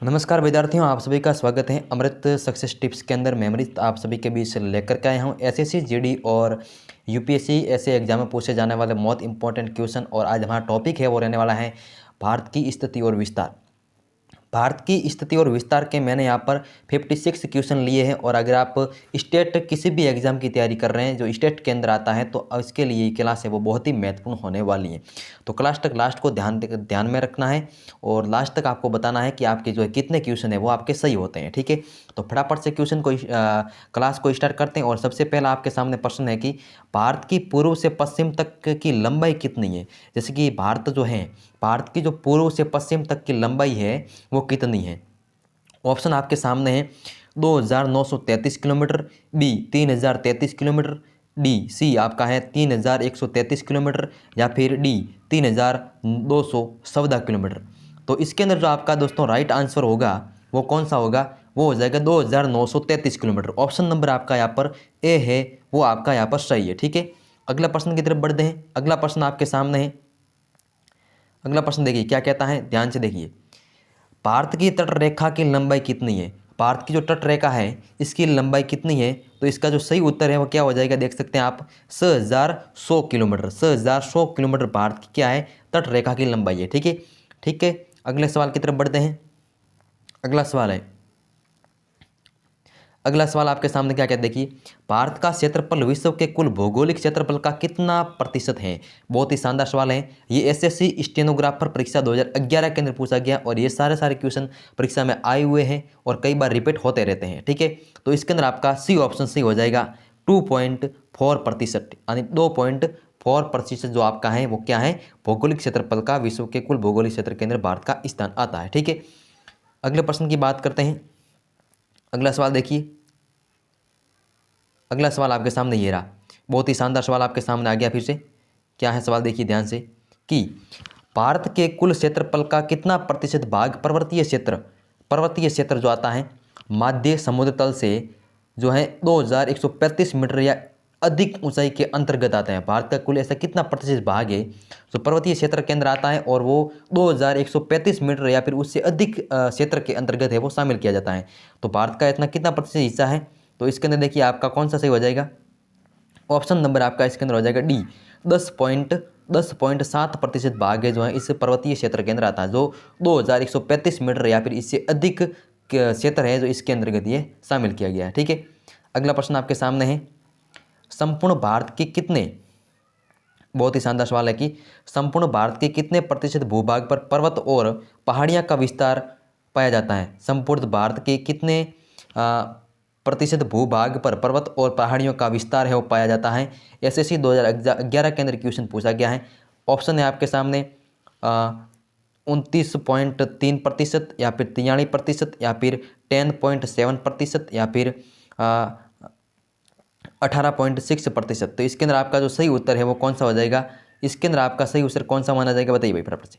नमस्कार विद्यार्थियों, आप सभी का स्वागत है अमृत सक्सेस टिप्स के अंदर। मेमोरी आप सभी के बीच लेकर के आया हूँ एसएससी जीडी और यूपीएससी ऐसे एग्जाम में पूछे जाने वाले बहुत इंपॉर्टेंट क्वेश्चन। और आज हमारा टॉपिक है वो रहने वाला है भारत की स्थिति और विस्तार। भारत की स्थिति और विस्तार के मैंने यहाँ पर 56 क्वेश्चन लिए हैं। और अगर आप स्टेट किसी भी एग्जाम की तैयारी कर रहे हैं जो स्टेट के अंदर आता है तो इसके लिए ये क्लास है वो बहुत ही महत्वपूर्ण होने वाली है। तो क्लास तक लास्ट को ध्यान में रखना है और लास्ट तक आपको बताना है कि आपके जो है कितने क्वेश्चन है वो आपके सही होते हैं। ठीक है, तो फटाफट से क्वेश्चन को क्लास को स्टार्ट करते हैं। और सबसे पहला आपके सामने प्रश्न है कि भारत की पूर्व से पश्चिम तक की लंबाई कितनी है। जैसे कि भारत की जो पूर्व से पश्चिम तक की लंबाई है वो कितनी है। ऑप्शन आपके सामने है 2933 kilometre, B 3033 kilometre, D C आपका है 3133 किलोमीटर, या फिर डी 3214 किलोमीटर। तो इसके अंदर जो आपका दोस्तों राइट आंसर होगा वो कौन सा होगा, वो हो जाएगा 2933 किलोमीटर। ऑप्शन नंबर आपका यहाँ पर ए है, वो आपका यहाँ पर सही है। ठीक है, अगला प्रश्न की तरफ बढ़ते हैं। अगला प्रश्न आपके सामने है। अगला प्रश्न देखिए क्या कहता है, ध्यान से देखिए। भारत की तट रेखा की लंबाई कितनी है। भारत की जो तट रेखा है इसकी लंबाई कितनी है। तो इसका जो सही उत्तर है वो क्या हो जाएगा, देख सकते हैं आप, 6100 किलोमीटर। 6100 किलोमीटर भारत की क्या है, तट रेखा की लंबाई है। ठीक है, ठीक है, अगले सवाल की तरफ बढ़ते हैं। अगला सवाल है, अगला सवाल आपके सामने क्या कहते हैं, देखिए भारत का क्षेत्रफल विश्व के कुल भौगोलिक क्षेत्रफल का कितना प्रतिशत है। बहुत ही शानदार सवाल है। ये एसएससी स्टेनोग्राफर परीक्षा 2011 के अंदर पूछा गया और ये सारे क्वेश्चन परीक्षा में आए हुए हैं और कई बार रिपीट होते रहते हैं। ठीक है, तो इसके अंदर आपका सी ऑप्शन सी हो जाएगा, 2.4%, यानी 2.4% जो आपका है वो क्या है, भौगोलिक क्षेत्रफल का विश्व के कुल भौगोलिक क्षेत्र के अंदर भारत का स्थान आता है। ठीक है, अगले प्रश्न की बात करते हैं। अगला सवाल देखिए, अगला सवाल आपके सामने ये रहा। बहुत ही शानदार सवाल आपके सामने आ गया फिर से। क्या है सवाल, देखिए ध्यान से, कि भारत के कुल क्षेत्रफल का कितना प्रतिशत भाग पर्वतीय क्षेत्र जो आता है माध्य समुद्र तल से जो है 2135 मीटर या अधिक ऊंचाई के अंतर्गत आता है। भारत का कुल ऐसा कितना प्रतिशत भाग है जो पर्वतीय क्षेत्र के अंदर आता है और वो 2135 मीटर या फिर उससे अधिक क्षेत्र के अंतर्गत है वो शामिल किया जाता है। तो भारत का इतना कितना प्रतिशत हिस्सा है। तो इसके अंदर देखिए आपका कौन सा सही हो जाएगा, ऑप्शन नंबर आपका इसके अंदर हो जाएगा डी, 10.7% भाग है जो है इस पर्वतीय क्षेत्र के अंदर आता है, जो 2135 मीटर या फिर इससे अधिक क्षेत्र है जो इसके अंतर्गत ये शामिल किया गया है। ठीक है, अगला प्रश्न आपके सामने है, संपूर्ण भारत के कितने, बहुत ही शानदार सवाल है कि संपूर्ण भारत के कितने प्रतिशत भूभाग पर पर्वत और पहाड़ियाँ का विस्तार पाया जाता है। संपूर्ण भारत के कितने प्रतिशत भूभाग पर पर्वत और पहाड़ियों का विस्तार है वो पाया जाता है। एसएससी 2011 के अंदर क्वेश्चन पूछा गया है। ऑप्शन है आपके सामने 29.3%, या फिर 43%, या फिर 10.7%, या फिर 18.6%। तो इसके अंदर आपका जो सही उत्तर है वो कौन सा हो जाएगा, इसके अंदर आपका सही उत्तर कौन सा माना जाएगा, बताइए भाई फटाफट से।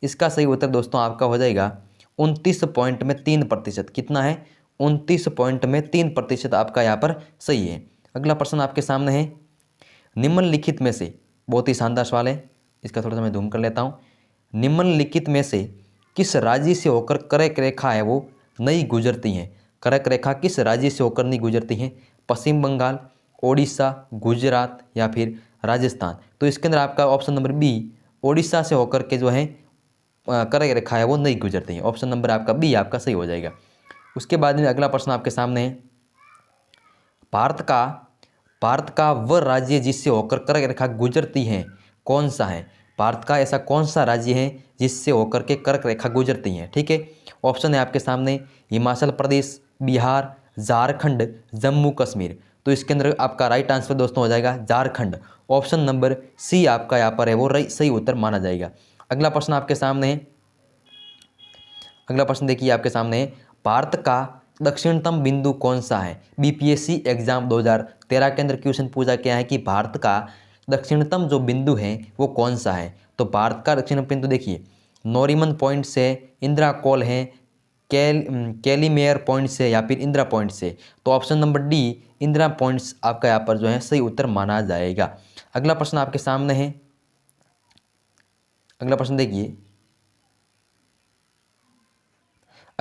इसका सही उत्तर दोस्तों आपका हो जाएगा 29.3%। कितना है, 29.3% आपका यहाँ पर सही है। अगला प्रश्न आपके सामने है, निम्नलिखित में से, बहुत ही शानदार सवाल है, इसका थोड़ा सा मैं धूम कर लेता हूँ। निम्नलिखित में से किस राज्य से होकर कर्क रेखा है वो नहीं गुजरती हैं। कर्क रेखा किस राज्य से होकर नहीं गुजरती हैं, पश्चिम बंगाल, ओडिशा, गुजरात, या फिर राजस्थान। तो इसके अंदर आपका ऑप्शन नंबर बी, ओडिशा से होकर के जो है कर्क रेखा है वो नहीं गुजरती है। ऑप्शन नंबर आपका बी आपका सही हो जाएगा। उसके बाद में अगला प्रश्न आपके सामने है, भारत का वह राज्य जिससे होकर कर्क रेखा गुजरती है कौन सा है। भारत का ऐसा कौन सा राज्य है जिससे होकर के कर्क रेखा गुजरती है। ठीक है, ऑप्शन है आपके सामने, हिमाचल प्रदेश, बिहार, झारखंड, जम्मू कश्मीर। तो इसके अंदर आपका राइट आंसर दोस्तों हो जाएगा झारखंड। ऑप्शन नंबर सी आपका यहाँ पर है वो सही उत्तर माना जाएगा। अगला प्रश्न आपके सामने है, अगला प्रश्न देखिए आपके सामने है, भारत का दक्षिणतम बिंदु कौन सा है। बीपीएससी एग्जाम 2013 के अंदर क्वेश्चन पूछा गया है कि भारत का दक्षिणतम जो बिंदु है वो कौन सा है। तो भारत का दक्षिण बिंदु देखिए, नोरिमन पॉइंट से, इंदिरा कॉल है, कैलीमेयर पॉइंट से, या फिर इंदिरा पॉइंट से। तो option number D, Indira points आपका यहाँ पर जो है सही उत्तर माना जाएगा। अगला प्रश्न आपके सामने है, अगला प्रश्न देखिए,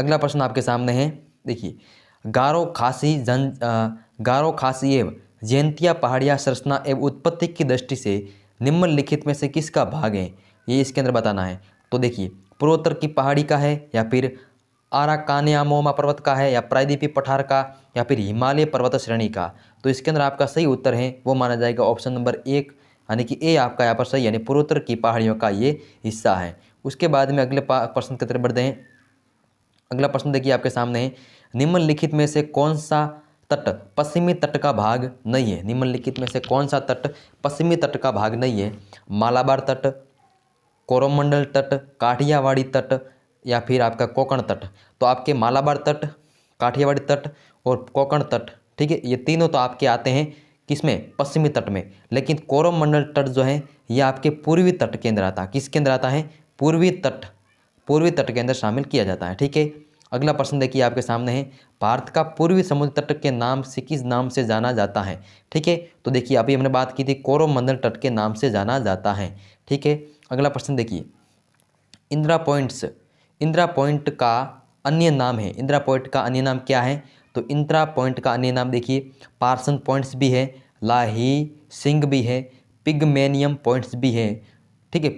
अगला प्रश्न आपके सामने है, देखिए, गारो खासी एवं जयंतिया पहाड़ियाँ संरचना एवं उत्पत्ति की दृष्टि से निम्नलिखित में से किसका भाग है, ये इसके अंदर बताना है। तो देखिए, पूर्वोत्तर की पहाड़ी का है, या फिर आराकानियामोमा पर्वत का है, या प्रायद्वीपीय पठार का, या फिर हिमालय पर्वत श्रेणी का। तो इसके अंदर आपका सही उत्तर है वो माना जाएगा ऑप्शन नंबर 1, यानी कि ए आपका यहाँ पर सही, यानी पूर्वोत्तर की पहाड़ियों का ये हिस्सा है। उसके बाद में अगले प्रश्न की तरफ बढ़ते हैं। अगला प्रश्न देखिए आपके सामने है, निम्नलिखित में से कौन सा तट पश्चिमी तट का भाग नहीं है। निम्नलिखित में से कौन सा तट पश्चिमी तट का भाग नहीं है। मालाबार तट, कोरोमंडल तट, काठियावाड़ी तट, या फिर आपका कोंकण तट। तो आपके मालाबार तट, काठियावाड़ी तट और कोंकण तट, ठीक है, ये तीनों तो आपके आते हैं किसमें, पश्चिमी तट में। लेकिन कोरोमंडल तट जो है ये आपके पूर्वी तट के अंदर आता है। किसके अंदर आता है, पूर्वी तट के अंदर शामिल किया जाता है, ठीक है। अगला प्रश्न देखिए आपके सामने है, भारत का पूर्वी समुद्र तट के नाम से किस नाम से जाना जाता है, ठीक है। तो देखिए अभी हमने बात की थी, कोरोमंडल तट के नाम से जाना जाता है, ठीक है। अगला प्रश्न देखिए, इंदिरा पॉइंट का अन्य नाम है। इंदिरा पॉइंट का अन्य नाम क्या है। तो इंदिरा पॉइंट का अन्य नाम देखिए, पार्सन पॉइंट्स भी है, लाही सिंह भी है, पिगमेनियम पॉइंट्स भी है, ठीक है,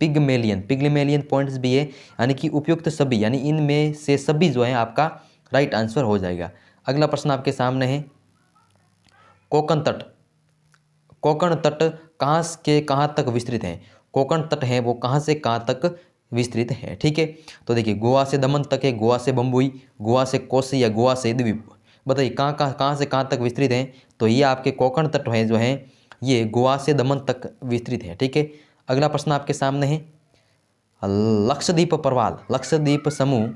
पिगमेलियन पॉइंट्स भी है, यानी कि उपयुक्त सभी, यानी इनमें से सभी जो है आपका राइट आंसर हो जाएगा। अगला प्रश्न आपके सामने है, कोंकण तट कहाँ से कहाँ तक विस्तृत है। कोंकण तट है वो कहाँ से कहाँ तक विस्तृत है, ठीक है। तो देखिए, गोवा से दमन तक है, गोवा से बम्बई, गोवा से कोसी, या गोवा से द्वीप। बताइए कहाँ से कहाँ तक विस्तृत है। तो ये आपके कोंकण तट है जो है ये गोवा से दमन तक विस्तृत है, ठीक है। अगला प्रश्न आपके सामने है, लक्षद्वीप समूह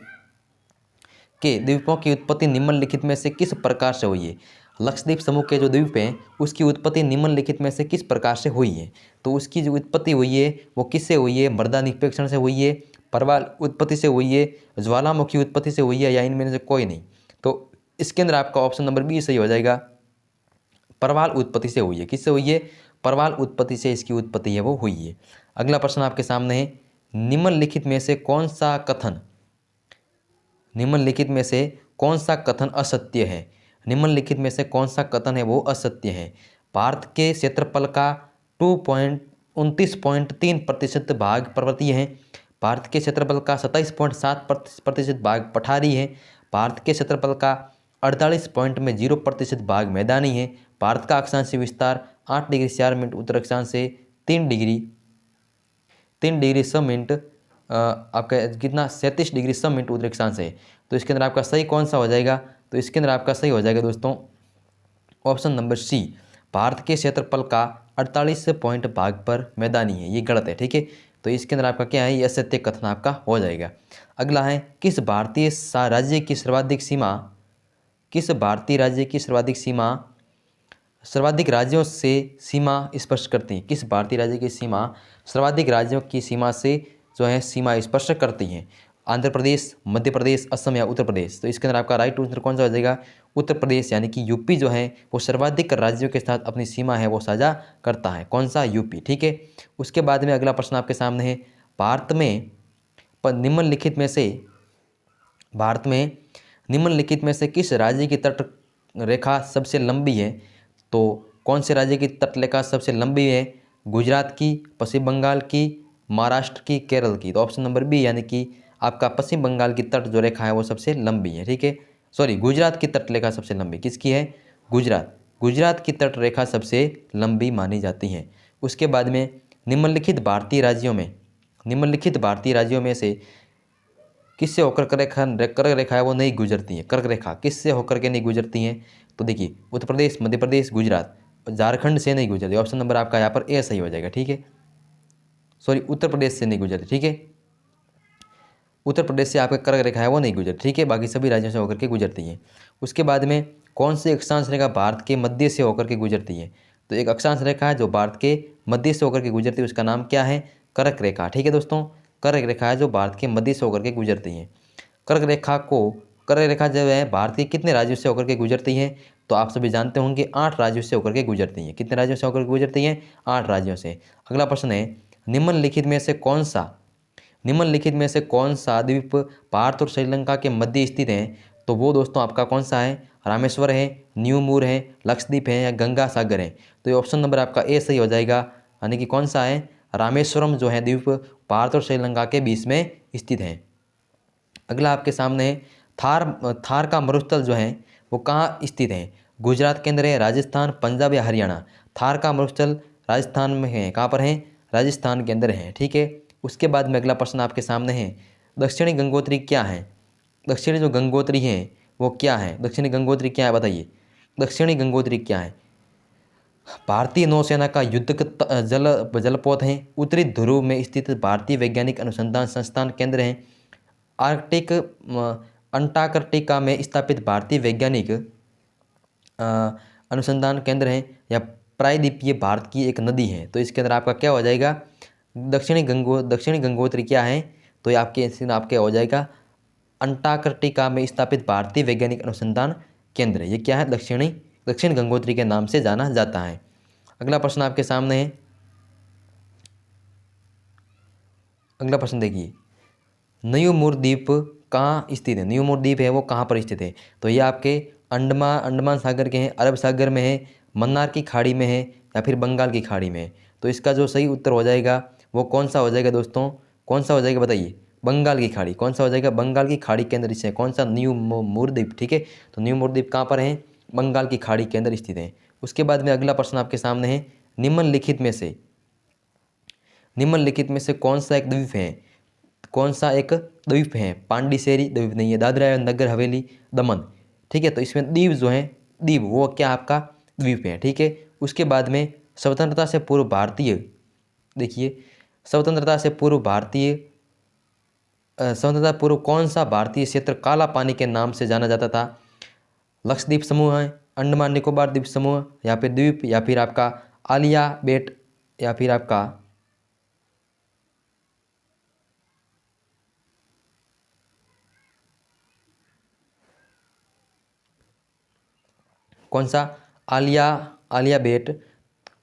के द्वीपों की उत्पत्ति निम्नलिखित में से किस प्रकार से हुई है। लक्षद्वीप समूह के जो द्वीप हैं उसकी उत्पत्ति निम्नलिखित में से किस प्रकार से हुई है। तो उसकी जो उत्पत्ति हुई है वो किससे हुई है, मृदा निक्षेपण से हुई है, प्रवाल उत्पत्ति से हुई है, ज्वालामुखी उत्पत्ति से हुई है, या इनमें से कोई नहीं। तो इसके अंदर आपका ऑप्शन नंबर बी सही हो जाएगा, प्रवाल उत्पत्ति से हुई है। किससे हुई है, प्रवाल उत्पत्ति से इसकी उत्पत्ति है वो हुई है। अगला प्रश्न आपके सामने है, निम्नलिखित में से कौन सा कथन असत्य है। निम्नलिखित में से कौन सा कथन है वो असत्य है। भारत के क्षेत्रफल का 29.3% भाग पर्वतीय है। भारत के क्षेत्रफल का 27.7% भाग पठारी है। भारत के क्षेत्रफल का 48.0% भाग मैदानी है। भारत का अक्षांशीय विस्तार 8 डिग्री 4 मिनट उत्तर अक्षांश से 3 डिग्री 6 मिनट आपका कितना 37 डिग्री 6 मिनट उत्तर अक्षांश है। तो इसके अंदर आपका सही कौन सा हो जाएगा। तो इसके अंदर आपका सही हो जाएगा दोस्तों ऑप्शन नंबर सी, भारत के क्षेत्रफल का 48 पॉइंट भाग पर मैदानी है। ये गलत है, ठीक है। तो इसके अंदर आपका क्या है, ये असत्य कथन आपका हो जाएगा। अगला है, किस भारतीय राज्य की सर्वाधिक सीमा सर्वाधिक राज्यों से सीमा स्पर्श करती है। किस भारतीय राज्य की सीमा सर्वाधिक राज्यों की सीमा से जो है सीमा स्पर्श करती हैं। आंध्र प्रदेश, मध्य प्रदेश, असम या उत्तर प्रदेश। तो इसके अंदर आपका राइट आंसर कौन सा हो जाएगा, उत्तर प्रदेश, यानी कि यूपी जो है वो सर्वाधिक राज्यों के साथ अपनी सीमा है वो साझा करता है। कौन सा, यूपी, ठीक है। उसके बाद में अगला प्रश्न आपके सामने है, भारत में निम्नलिखित में से किस राज्य की तट रेखा सबसे लंबी है। तो कौन से राज्य की तट रेखा सबसे लंबी है, गुजरात की, पश्चिम बंगाल की, महाराष्ट्र की, केरल की। तो ऑप्शन नंबर बी, यानी कि आपका पश्चिम बंगाल की तट जो रेखा है वो सबसे लंबी है, ठीक है। सॉरी, गुजरात की तट रेखा सबसे लंबी किसकी है, गुजरात की तट रेखा सबसे लंबी मानी जाती है। उसके बाद में निम्नलिखित भारतीय राज्यों में से किससे होकर कर्क रेखा है वो नहीं गुजरती है। कर्क रेखा किससे होकर के नहीं गुजरती हैं। तो देखिए, उत्तर प्रदेश, मध्य प्रदेश, गुजरात, झारखंड से नहीं गुजरती। ऑप्शन नंबर आपका यहाँ पर ए सही हो जाएगा, ठीक है। सॉरी, उत्तर प्रदेश से नहीं गुजरती, ठीक है। उत्तर प्रदेश से आपका कर्क रेखा है वो नहीं गुजरती, ठीक है। बाकी सभी राज्यों से होकर के गुजरती है। उसके बाद में कौन सी अक्षांश रेखा भारत के मध्य से होकर के गुजरती है। तो एक अक्षांश रेखा है जो भारत के मध्य से होकर के गुजरती है, उसका नाम क्या है, कर्क रेखा, ठीक है दोस्तों। कर्क रेखा है जो भारत के मध्य से होकर के गुजरती है। कर्क रेखा जो है भारत के कितने राज्यों से होकर के गुजरती है। तो आप सभी जानते होंगे 8 राज्यों से होकर के गुजरती हैं। कितने राज्यों से होकर के गुजरती हैं, 8 राज्यों से। अगला प्रश्न है, निम्नलिखित में से कौन सा निम्नलिखित में से कौन सा द्वीप भारत और श्रीलंका के मध्य स्थित है? तो वो दोस्तों आपका कौन सा है? रामेश्वर है, न्यू मूर है, लक्षद्वीप है या गंगा सागर है? तो ये ऑप्शन नंबर आपका ए सही हो जाएगा, यानी कि कौन सा है? रामेश्वरम जो है द्वीप भारत और श्रीलंका के बीच में स्थित है। अगला आपके सामने है थार का मरुस्थल जो है वो कहाँ स्थित है? गुजरात के अंदर है, राजस्थान, पंजाब या हरियाणा? थार का मरुस्थल राजस्थान में है। कहाँ पर है? राजस्थान के अंदर है। ठीक है। उसके बाद में अगला प्रश्न आपके सामने है, दक्षिणी गंगोत्री क्या है? दक्षिणी जो गंगोत्री है वो क्या है? दक्षिणी गंगोत्री क्या है बताइए? दक्षिणी गंगोत्री क्या है? भारतीय नौसेना का युद्धक जलपोत है, उत्तरी ध्रुव में स्थित भारतीय वैज्ञानिक अनुसंधान संस्थान केंद्र है, आर्कटिक अंटार्कटिका में स्थापित भारतीय वैज्ञानिक अनुसंधान केंद्र है, या प्रायद्वीपीय भारत की एक नदी है? तो इसके अंदर आपका क्या हो जाएगा? दक्षिणी गंगोत्री क्या है? तो ये आपके हो जाएगा अंटार्कटिका में स्थापित भारतीय वैज्ञानिक अनुसंधान केंद्र। ये क्या है? दक्षिण गंगोत्री के नाम से जाना जाता है। अगला प्रश्न आपके सामने है, अगला प्रश्न देखिए, न्यूमूर द्वीप कहाँ स्थित है? न्यूमूर द्वीप है वो कहाँ पर स्थित है? तो ये आपके अंडमान सागर के हैं, अरब सागर में है, मन्नार की खाड़ी में है या फिर बंगाल की खाड़ी में है? तो इसका जो सही उत्तर हो जाएगा वो कौन सा हो जाएगा दोस्तों? कौन सा हो जाएगा बताइए? बंगाल की खाड़ी। कौन सा हो जाएगा? बंगाल की खाड़ी के अंदर स्थित है। कौन सा? न्यूमूर द्वीप। ठीक है। तो न्यूमूर द्वीप कहाँ पर है? बंगाल की खाड़ी के अंदर स्थित है। उसके बाद में अगला प्रश्न आपके सामने है, निम्नलिखित में से कौन सा एक द्वीप है? कौन सा एक द्वीप है? पांडिचेरी द्वीप नहीं है, दादरा एवं नगर हवेली, दमन। ठीक है। तो इसमें द्वीप जो है, द्वीप वो क्या आपका द्वीप है। ठीक है। उसके बाद में स्वतंत्रता से पूर्व भारतीय, देखिए स्वतंत्रता से पूर्व कौन सा भारतीय क्षेत्र काला पानी के नाम से जाना जाता था? लक्षद्वीप समूह है, अंडमान निकोबार द्वीप समूह या फिर द्वीप, या फिर आपका आलिया बेट, या फिर आपका कौन सा? आलिया बेट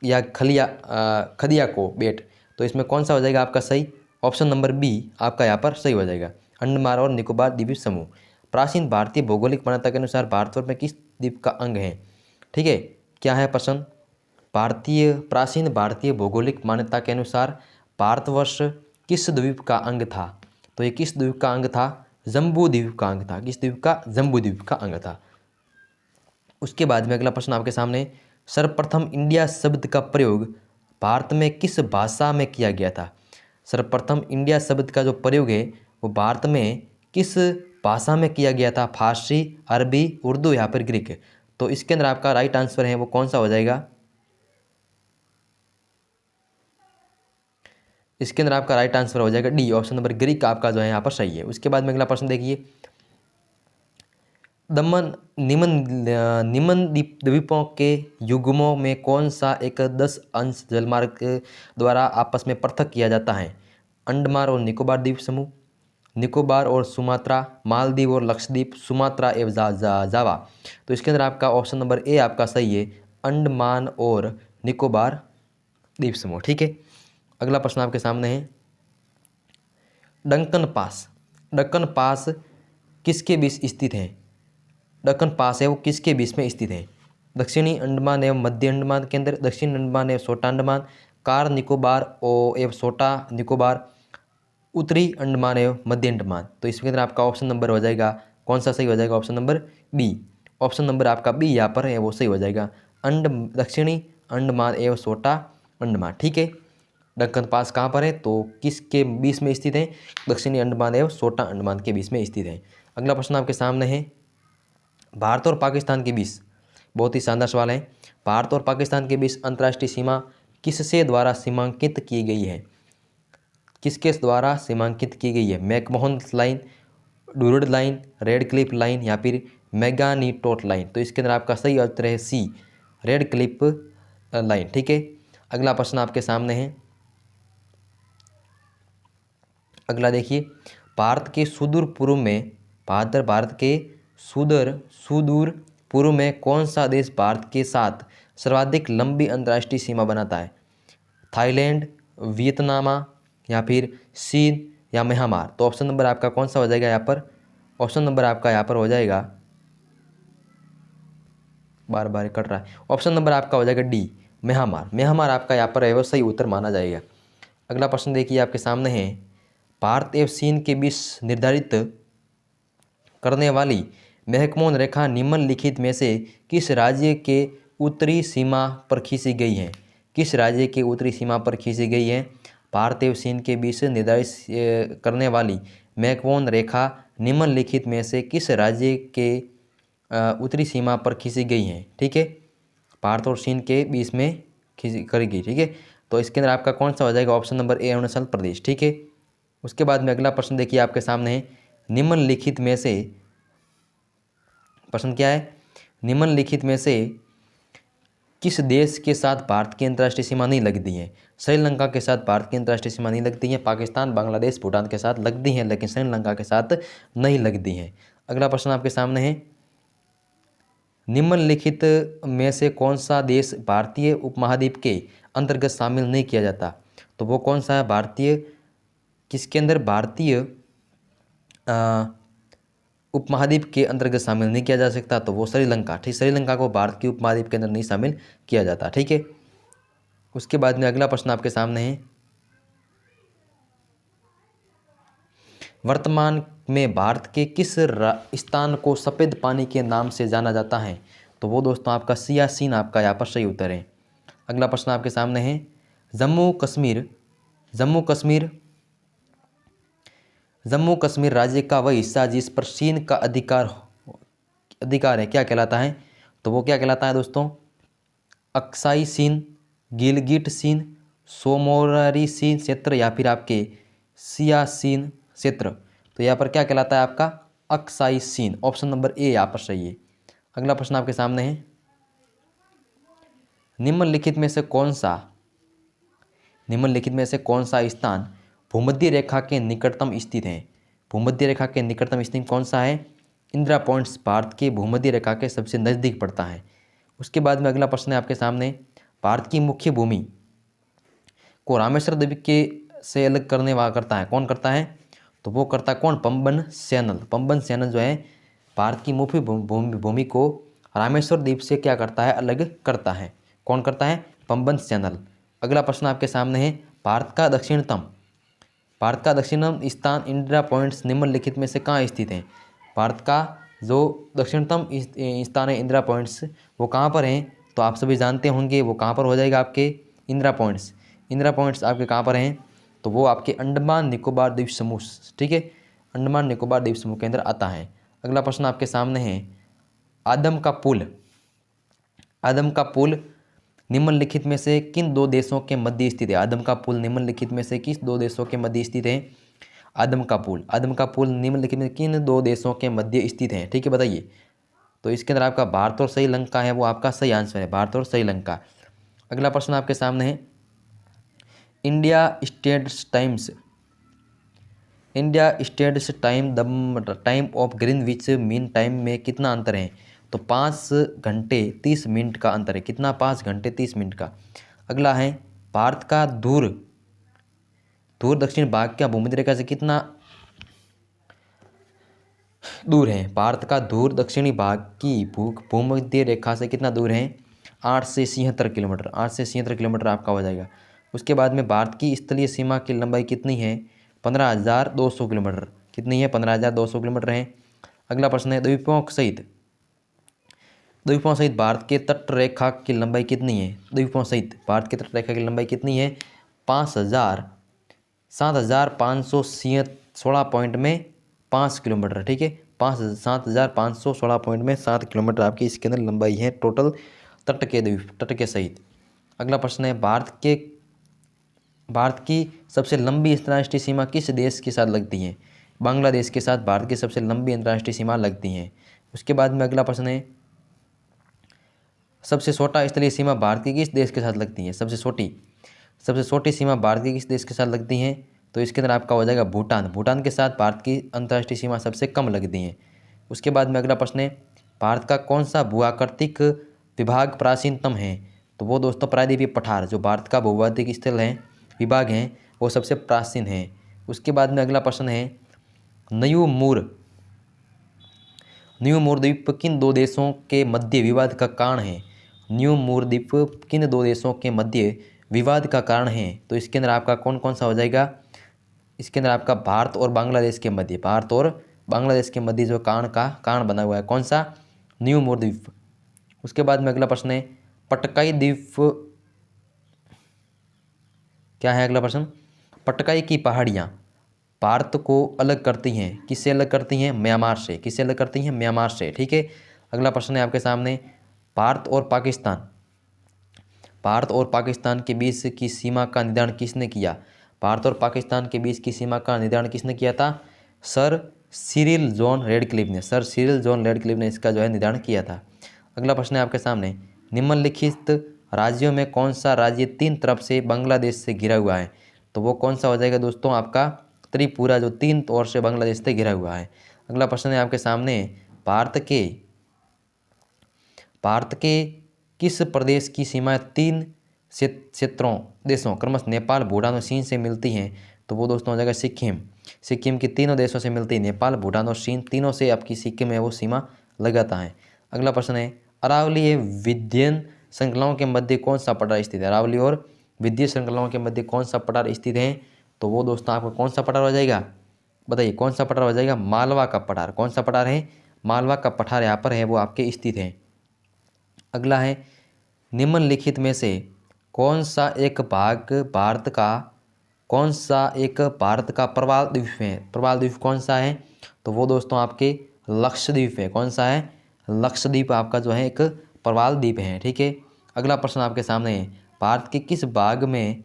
या खदिया को बेट? तो इसमें कौन सा हो जाएगा आपका सही? ऑप्शन नंबर बी आपका यहाँ पर सही हो जाएगा, अंडमान और निकोबार द्वीप समूह। प्राचीन भारतीय भौगोलिक मान्यता के अनुसार भारतवर्ष में किस द्वीप का अंग है? ठीक है। क्या है प्रश्न? प्राचीन भारतीय भौगोलिक मान्यता के अनुसार भारतवर्ष किस द्वीप का अंग था? तो ये किस द्वीप का अंग था? जम्बू द्वीप का अंग था। किस द्वीप का? जम्बू द्वीप का अंग था। उसके बाद में अगला प्रश्न आपके सामने, सर्वप्रथम इंडिया शब्द का प्रयोग भारत में किस भाषा में किया गया था? सर्वप्रथम इंडिया शब्द का जो प्रयोग है वो भारत में किस भाषा में किया गया था? फारसी, अरबी, उर्दू या फिर ग्रीक? तो इसके अंदर आपका राइट आंसर है वो कौन सा हो जाएगा? इसके अंदर आपका राइट आंसर हो जाएगा डी, ऑप्शन नंबर ग्रीक आपका जो है यहाँ पर सही है। उसके बाद में अगला प्रश्न देखिए, निम्न द्वीपों के युग्मों में कौन सा एक 10 अंश जलमार्ग द्वारा आपस में पृथक किया जाता है? अंडमान और निकोबार द्वीप समूह, निकोबार और सुमात्रा, मालदीव और लक्षद्वीप, सुमात्रा एवं जावा? तो इसके अंदर आपका ऑप्शन नंबर ए आपका सही है, अंडमान और निकोबार द्वीप समूह। ठीक है। अगला प्रश्न आपके सामने है, डक्कन पास किसके बीच स्थित है? दक्कन पास है वो किसके बीच में स्थित है? दक्षिणी अंडमान एवं मध्य अंडमान के अंदर, दक्षिण अंडमान एवं छोटा अंडमान, कार निकोबार एवं छोटा निकोबार, उत्तरी अंडमान एवं मध्य अंडमान? तो इसके अंदर आपका ऑप्शन नंबर हो जाएगा कौन सा सही हो जाएगा? Option number B. Option number आपका बी यहाँ पर है वो सही हो जाएगा, दक्षिणी अंडमान एवं छोटा अंडमान। ठीक है। दक्कन पास कहाँ पर है? तो किसके बीच में स्थित है? दक्षिणी अंडमान एवं छोटा अंडमान के बीच में स्थित है। अगला प्रश्न आपके सामने है, भारत और पाकिस्तान के बीच, बहुत ही शानदार सवाल है, भारत और पाकिस्तान के बीच अंतर्राष्ट्रीय सीमा किससे द्वारा सीमांकित की गई है? किसके द्वारा सीमांकित की गई है? McMahon line, Durand line, Radcliffe line या फिर मैगानीटोट लाइन? तो इसके अंदर आपका सही उत्तर है सी, रेड क्लिफ लाइन। ठीक है। अगला प्रश्न आपके सामने है, अगला देखिए, भारत के सुदूर पूर्व में कौन सा देश भारत के साथ सर्वाधिक लंबी अंतर्राष्ट्रीय सीमा बनाता है? थाईलैंड, वियतनाम या फिर चीन या म्यांमार? तो ऑप्शन नंबर आपका कौन सा हो जाएगा यहाँ पर? ऑप्शन नंबर आपका यहाँ पर हो जाएगा, बार बार कट रहा है, ऑप्शन नंबर आपका हो जाएगा डी, म्यांमार। म्यांमार आपका यहाँ पर है वो सही उत्तर माना जाएगा। अगला प्रश्न देखिए आपके सामने है, भारत एवं चीन के बीच निर्धारित करने वाली महत्वपूर्ण रेखा निम्नलिखित में से किस राज्य के उत्तरी सीमा पर खींची गई है? किस राज्य के उत्तरी सीमा पर खींची गई है? भारत एवं चीन के बीच निर्धारित करने वाली महत्वपूर्ण रेखा निम्नलिखित में से किस राज्य के उत्तरी सीमा पर खींची गई है? ठीक है, भारत और चीन के बीच में खींची करेगी। ठीक है, तो इसके अंदर आपका कौन सा हो जाएगा? Option number A, Arunachal Pradesh. ठीक है, उसके बाद में अगला प्रश्न देखिए आपके सामने है, निम्नलिखित में से, प्रश्न क्या है, निम्नलिखित में से किस देश के साथ भारत की अंतर्राष्ट्रीय सीमा नहीं लगती है? श्रीलंका के साथ भारत की अंतर्राष्ट्रीय सीमा नहीं लगती है, पाकिस्तान, बांग्लादेश, भूटान के साथ लगती हैं, लेकिन श्रीलंका के साथ नहीं लगती हैं। अगला प्रश्न आपके सामने है, निम्नलिखित में से कौन सा देश भारतीय उपमहाद्वीप के अंतर्गत शामिल नहीं किया जाता? तो वो कौन सा है? भारतीय, किसके अंदर भारतीय उपमहाद्वीप के अंतर्गत शामिल नहीं किया जा सकता? तो वो श्रीलंका। ठीक, श्रीलंका को भारत की उपमहाद्वीप के अंदर नहीं शामिल किया जाता। ठीक है, उसके बाद में अगला प्रश्न आपके सामने है, वर्तमान में भारत के किस स्थान को सफ़ेद पानी के नाम से जाना जाता है? तो वो दोस्तों आपका सियाचिन आपका यहाँ पर सही उत्तर है। अगला प्रश्न आपके सामने है, जम्मू कश्मीर राज्य का वह हिस्सा जिस पर चीन का अधिकार है क्या कहलाता है? तो वो क्या कहलाता है दोस्तों? अक्साई चीन, गिलगिट चीन, सोमोरारी चीन क्षेत्र, या फिर आपके सियाचिन क्षेत्र। तो यहाँ पर क्या कहलाता है आपका? अक्साई चीन। ऑप्शन नंबर ए यहाँ पर सही है। अगला प्रश्न आपके सामने है, निम्नलिखित में से कौन सा स्थान भूमध्य रेखा के निकटतम स्थित है? भूमध्य रेखा के निकटतम स्थित कौन सा है? इंदिरा पॉइंट्स भारत के भूमध्य रेखा के सबसे नज़दीक पड़ता है। उसके बाद में अगला प्रश्न है आपके सामने, भारत की मुख्य भूमि को रामेश्वर द्वीप के से अलग करने वाला करता है, कौन करता है? तो वो करता है कौन? पंबन सैनल। पंबन सैनल जो है भारत की मुख्य भूमि को रामेश्वर द्वीप से क्या करता है? अलग करता है। कौन करता है? पंबन सैनल। अगला प्रश्न आपके सामने है, भारत का दक्षिणतम स्थान इंदिरा पॉइंट्स निम्नलिखित में से कहाँ स्थित है? भारत का जो दक्षिणतम स्थान है इंदिरा पॉइंट्स, वो कहाँ पर हैं? तो आप सभी जानते होंगे वो कहाँ पर हो जाएगा आपके? इंदिरा पॉइंट्स आपके कहाँ पर हैं? तो वो आपके अंडमान निकोबार द्वीप समूह, ठीक है, अंडमान निकोबार द्वीप समूह के अंदर आता है। अगला प्रश्न आपके सामने है, आदम का पुल निम्नलिखित में से किन दो देशों के मध्य स्थित है? आदम का पुल निम्नलिखित में से किस दो देशों के मध्य स्थित है? आदम का पुल निम्नलिखित में किन दो देशों के मध्य स्थित है? ठीक है, बताइए। तो इसके अंदर आपका भारत और श्रीलंका है, वो आपका सही आंसर है, भारत और श्रीलंका। अगला प्रश्न आपके सामने है, India standard time of Greenwich mean time में कितना अंतर है? तो 5 घंटे 30 मिनट का अंतर है। कितना? 5 घंटे 30 मिनट का। अगला है, भारत का दूर दक्षिण भाग क्या भूमध्य रेखा से कितना दूर है? भारत का दूर दक्षिणी भाग की भूमध्य रेखा से कितना दूर है? 8 से 76 किलोमीटर। 8 से 76 किलोमीटर आपका हो जाएगा। उसके बाद में भारत की स्थलीय सीमा की लंबाई कितनी है? 15,200 किलोमीटर। कितनी है? 15,200 किलोमीटर है। अगला प्रश्न है, द्वीपों सहित भारत के तट रेखा की लंबाई कितनी है? द्वीपों सहित भारत की तट रेखा की लंबाई कितनी है? 7,516.5 किलोमीटर। ठीक है, 7,516.7 किलोमीटर आपकी इसके अंदर लंबाई है टोटल तट के सहित। अगला प्रश्न है, भारत की सबसे लंबी अंतर्राष्ट्रीय सीमा किस देश के साथ लगती है? बांग्लादेश के साथ भारत की सबसे लंबी अंतर्राष्ट्रीय सीमा लगती है। उसके बाद में अगला प्रश्न है, सबसे छोटा स्थलीय सीमा भारत की किस देश के साथ लगती है? सबसे छोटी सीमा भारत की किस देश के साथ लगती है? तो इसके अंदर आपका हो जाएगा भूटान के साथ भारत की अंतर्राष्ट्रीय सीमा सबसे कम लगती है। उसके बाद में अगला प्रश्न है, भारत का कौन सा भूआकृतिक विभाग प्राचीनतम है? तो वो दोस्तों प्रायद्वीपीय पठार जो भारत का भूआकृतिक स्थल है, विभाग हैं, वो सबसे प्राचीन है। उसके बाद में अगला प्रश्न है, न्यू मूर द्वीप किन दो देशों के मध्य विवाद का कारण है? न्यू मूर द्वीप किन दो देशों के मध्य विवाद का कारण है? तो इसके अंदर आपका कौन कौन सा हो जाएगा? इसके अंदर आपका भारत और बांग्लादेश के मध्य जो कारण बना हुआ है, कौन सा? न्यू मूर द्वीप। उसके बाद में अगला प्रश्न है, पटकाई द्वीप क्या है? अगला प्रश्न, पटकाई की पहाड़ियाँ भारत को अलग करती हैं, किससे अलग करती हैं? म्यांमार से। किससे अलग करती हैं? म्यांमार से। ठीक है। अगला प्रश्न है आपके सामने, भारत और पाकिस्तान के बीच की सीमा का निर्धारण किसने किया? भारत और पाकिस्तान के बीच की सीमा का निर्धारण किसने किया था? सर सिरिल जॉन रेडक्लिफ ने इसका जो है निर्धारण किया था। अगला प्रश्न है आपके सामने, निम्नलिखित राज्यों में कौन सा राज्य 3 तरफ से बांग्लादेश से घिरा हुआ है? तो वो कौन सा हो जाएगा दोस्तों? आपका त्रिपुरा, जो 3 ओर से बांग्लादेश से घिरा हुआ है। अगला प्रश्न है आपके सामने, भारत के किस प्रदेश की सीमाएं 3 देशों क्रमशः नेपाल, भूटान और चीन से मिलती हैं? तो वो दोस्तों हो जाएगा सिक्किम की तीनों देशों से मिलती है, नेपाल, भूटान और चीन, तीनों से आपकी सिक्किम है वो सीमा लगाता है। अगला प्रश्न है, अरावली एवं विंध्य श्रृंखलाओं के मध्य कौन सा पठार स्थित है? अरावली और विंध्य श्रृंखलाओं के मध्य कौन सा पठार स्थित है? तो वो दोस्तों आपका कौन सा पठार हो जाएगा? बताइए कौन सा पठार हो जाएगा? मालवा का पठार। कौन सा पठार है? मालवा का पठार यहाँ पर है वो आपके स्थित है। अगला है, निम्नलिखित में से कौन सा एक भारत का प्रवाल द्वीप है? प्रवाल द्वीप कौन सा है? तो वो दोस्तों आपके लक्षद्वीप है। कौन सा है? लक्षद्वीप आपका जो है एक प्रवाल द्वीप है। ठीक है। अगला प्रश्न आपके सामने है, भारत के किस भाग में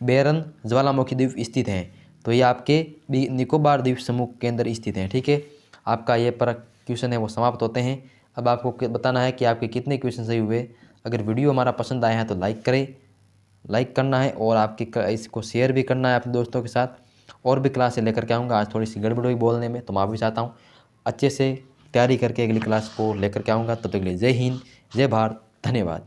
बेरन ज्वालामुखी द्वीप स्थित है? तो ये आपके निकोबार द्वीप समूह के अंदर स्थित है। ठीक है। आपका ये पर क्वेश्चन है वो समाप्त होते हैं। अब आपको बताना है कि आपके कितने क्वेश्चन सही हुए। अगर वीडियो हमारा पसंद आया है तो लाइक करना है और आपके इसको शेयर भी करना है अपने दोस्तों के साथ। और भी क्लास से लेकर के आऊँगा। आज थोड़ी सी गड़बड़ हुई बोलने में, तो माफ़ी चाहता हूँ। अच्छे से तैयारी करके अगली क्लास को लेकर के आऊँगा। तब तक के लिए जय हिंद, जय भारत, धन्यवाद।